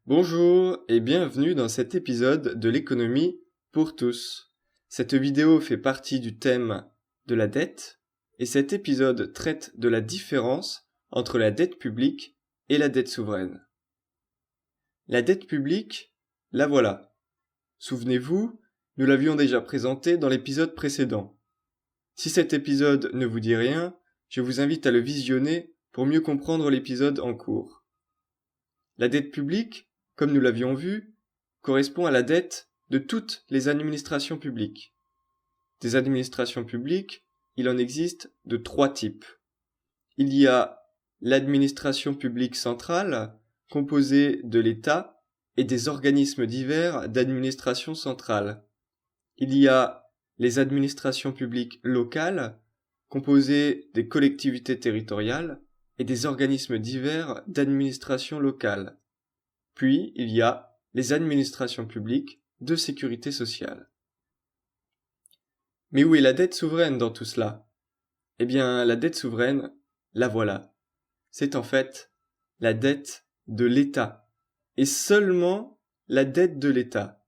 Bonjour et bienvenue dans cet épisode de l'économie pour tous. Cette vidéo fait partie du thème de la dette et cet épisode traite de la différence entre la dette publique et la dette souveraine. La dette publique, la voilà. Souvenez-vous, nous l'avions déjà présentée dans l'épisode précédent. Si cet épisode ne vous dit rien, je vous invite à le visionner pour mieux comprendre l'épisode en cours. La dette publique, comme nous l'avions vu, correspond à la dette de toutes les administrations publiques. Des administrations publiques, il en existe de trois types. Il y a l'administration publique centrale, composée de l'État et des organismes divers d'administration centrale. Il y a les administrations publiques locales, composées des collectivités territoriales et des organismes divers d'administration locale. Puis, il y a les administrations publiques de sécurité sociale. Mais où est la dette souveraine dans tout cela ? Eh bien, la dette souveraine, la voilà. C'est en fait la dette de l'État, et seulement la dette de l'État.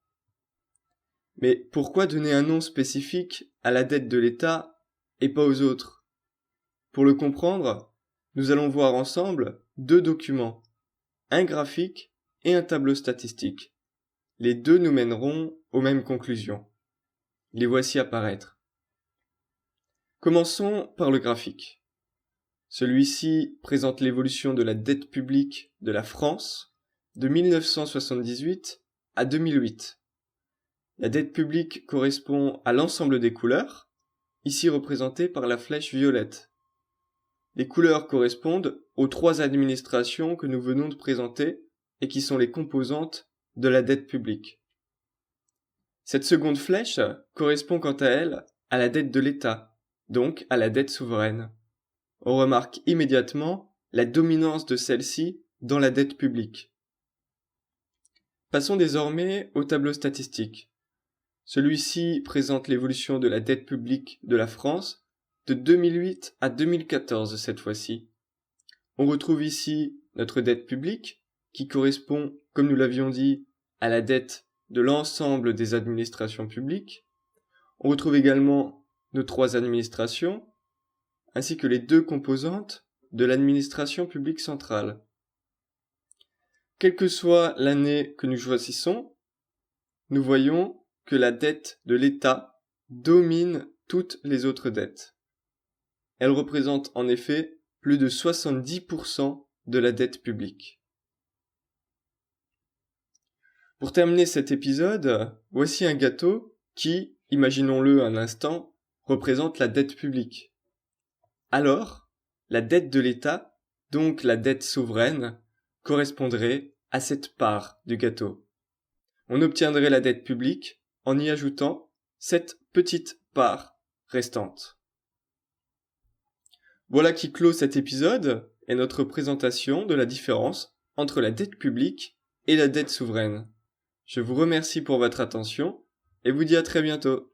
Mais pourquoi donner un nom spécifique à la dette de l'État et pas aux autres ? Pour le comprendre, nous allons voir ensemble deux documents, un graphique et un tableau statistique. Les deux nous mèneront aux mêmes conclusions. Les voici apparaître. Commençons par le graphique. Celui-ci présente l'évolution de la dette publique de la France de 1978 à 2008. La dette publique correspond à l'ensemble des couleurs, ici représentées par la flèche violette. Les couleurs correspondent aux trois administrations que nous venons de présenter et qui sont les composantes de la dette publique. Cette seconde flèche correspond quant à elle à la dette de l'État, donc à la dette souveraine. On remarque immédiatement la dominance de celle-ci dans la dette publique. Passons désormais au tableau statistique. Celui-ci présente l'évolution de la dette publique de la France de 2008 à 2014 cette fois-ci. On retrouve ici notre dette publique qui correspond, comme nous l'avions dit, à la dette de l'ensemble des administrations publiques. On retrouve également nos trois administrations, ainsi que les deux composantes de l'administration publique centrale. Quelle que soit l'année que nous choisissons, nous voyons que la dette de l'État domine toutes les autres dettes. Elle représente en effet plus de 70% de la dette publique. Pour terminer cet épisode, voici un gâteau qui, imaginons-le un instant, représente la dette publique. Alors, la dette de l'État, donc la dette souveraine, correspondrait à cette part du gâteau. On obtiendrait la dette publique en y ajoutant cette petite part restante. Voilà qui clôt cet épisode et notre présentation de la différence entre la dette publique et la dette souveraine. Je vous remercie pour votre attention et vous dis à très bientôt.